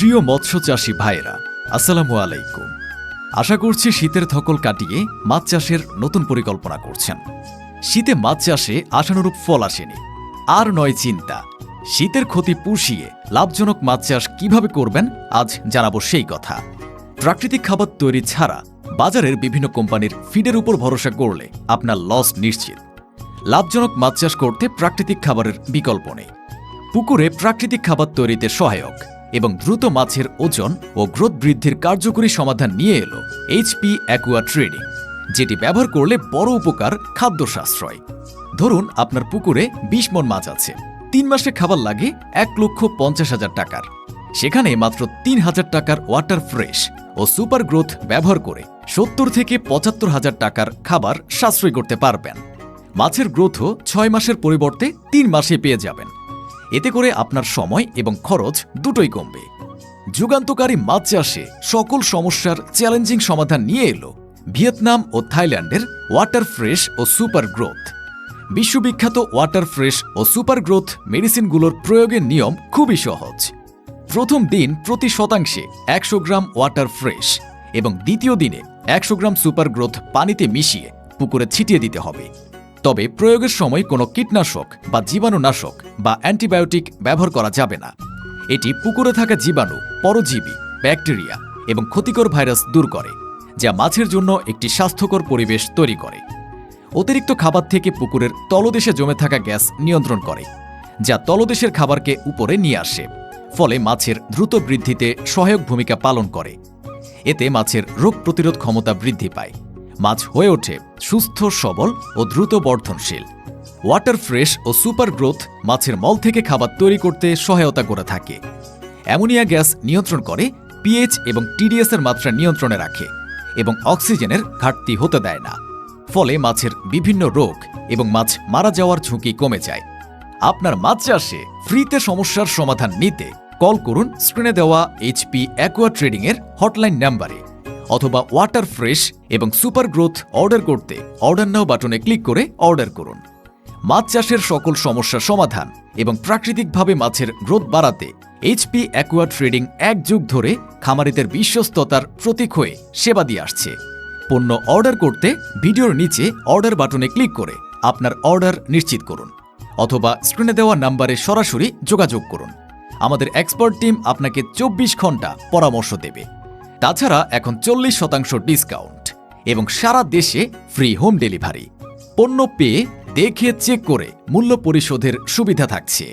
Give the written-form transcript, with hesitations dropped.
প্রিয় মৎস্য চাষী ভাইরা, আসসালামু আলাইকুম। আশা করছি শীতের ধকল কাটিয়ে মাছ চাষের নতুন পরিকল্পনা করছেন। শীতে মাছ চাষে আশানুরূপ ফল আসেনি, আর নয় চিন্তা। শীতের ক্ষতি পুষিয়ে লাভজনক মাছ চাষ কিভাবে করবেন আজ জানাবো সেই কথা। প্রাকৃতিক খাবার তৈরি ছাড়া বাজারের বিভিন্ন কোম্পানির ফিডের উপর ভরসা করলে আপনার লস নিশ্চিত। লাভজনক মাছ চাষ করতে প্রাকৃতিক খাবারের বিকল্প নেই। পুকুরে প্রাকৃতিক খাবার তৈরিতে সহায়ক এবং দ্রুত মাছের ওজন ও গ্রোথ বৃদ্ধির কার্যকরী সমাধান নিয়ে এলো এইচপি অ্যাকুয়া ট্রেডিং, যেটি ব্যবহার করলে বড় উপকার খাদ্য সাশ্রয়। ধরুন আপনার পুকুরে ২০ মণ মাছ আছে, ৩ মাসে খাবার লাগে ১,৫০,০০০ টাকার। সেখানে মাত্র ৩,০০০ টাকার ওয়াটার ফ্রেশ ও সুপার গ্রোথ ব্যবহার করে ৭০ থেকে ৭৫,০০০ টাকার খাবার সাশ্রয় করতে পারবেন। মাছের গ্রোথও ৬ মাসের পরিবর্তে ৩ মাসে পেয়ে যাবেন। এতে করে আপনার সময় এবং খরচ দুটোই কমবে। যুগান্তকারী মাছ চাষে সকল সমস্যার চ্যালেঞ্জিং সমাধান নিয়ে এলো ভিয়েতনাম ও থাইল্যান্ডের ওয়াটার ফ্রেশ ও সুপার গ্রোথ। বিশ্ববিখ্যাত ওয়াটার ফ্রেশ ও সুপার গ্রোথ মেডিসিনগুলোর প্রয়োগের নিয়ম খুবই সহজ। প্রথম দিন প্রতি শতাংশে ১০০ গ্রাম ওয়াটার ফ্রেশ এবং দ্বিতীয় দিনে ১০০ গ্রাম সুপার গ্রোথ পানিতে মিশিয়ে পুকুরে ছিটিয়ে দিতে হবে। তবে প্রয়োগের সময় কোনো কীটনাশক বা জীবাণুনাশক বা অ্যান্টিবায়োটিক ব্যবহার করা যাবে না। এটি পুকুরে থাকা জীবাণু, পরজীবী, ব্যাকটেরিয়া এবং ক্ষতিকর ভাইরাস দূর করে, যা মাছের জন্য একটি স্বাস্থ্যকর পরিবেশ তৈরি করে। অতিরিক্ত খাবার থেকে পুকুরের তলদেশে জমে থাকা গ্যাস নিয়ন্ত্রণ করে, যা তলদেশের খাবারকে উপরে নিয়ে আসে, ফলে মাছের দ্রুত বৃদ্ধিতে সহায়ক ভূমিকা পালন করে। এতে মাছের রোগ প্রতিরোধ ক্ষমতা বৃদ্ধি পায়। মাছ হয়ে ওঠে সুস্থ, সবল ও দ্রুত বর্ধনশীল। ওয়াটার ফ্রেশ ও সুপার গ্রোথ মাছের মল থেকে খাবার তৈরি করতে সহায়তা করে থাকে। অ্যামোনিয়া গ্যাস নিয়ন্ত্রণ করে, পিএইচ এবং টিডিএস এর মাত্রা নিয়ন্ত্রণে রাখে এবং অক্সিজেনের ঘাটতি হতে দেয় না। ফলে মাছের বিভিন্ন রোগ এবং মাছ মারা যাওয়ার ঝুঁকি কমে যায়। আপনার মাছ চাষে ফ্রিতে সমস্যার সমাধান নিতে কল করুন স্ক্রিনে দেওয়া এইচপি অ্যাকুয়া ট্রেডিং এর হটলাইন নাম্বারে, অথবা ওয়াটার ফ্রেশ এবং সুপার গ্রোথ অর্ডার করতে অর্ডার নাও বাটনে ক্লিক করে অর্ডার করুন। মাছ চাষের সকল সমস্যার সমাধান এবং প্রাকৃতিকভাবে মাছের গ্রোথ বাড়াতে এইচপি অ্যাকুয়া ট্রেডিং ১ যুগ ধরে খামারিদের বিশ্বস্ততার প্রতীক হয়ে সেবা দিয়ে আসছে। পণ্য অর্ডার করতে ভিডিওর নিচে অর্ডার বাটনে ক্লিক করে আপনার অর্ডার নিশ্চিত করুন, অথবা স্ক্রিনে দেওয়া নাম্বারে সরাসরি যোগাযোগ করুন। আমাদের এক্সপার্ট টিম আপনাকে ২৪ ঘন্টা পরামর্শ দেবে। তাছাড়া এখন ৪০% ডিসকাউন্ট এবং সারা দেশে ফ্রি হোম ডেলিভারি। পণ্য পেয়ে দেখে চেক করে মূল্য পরিশোধের সুবিধা থাকছে।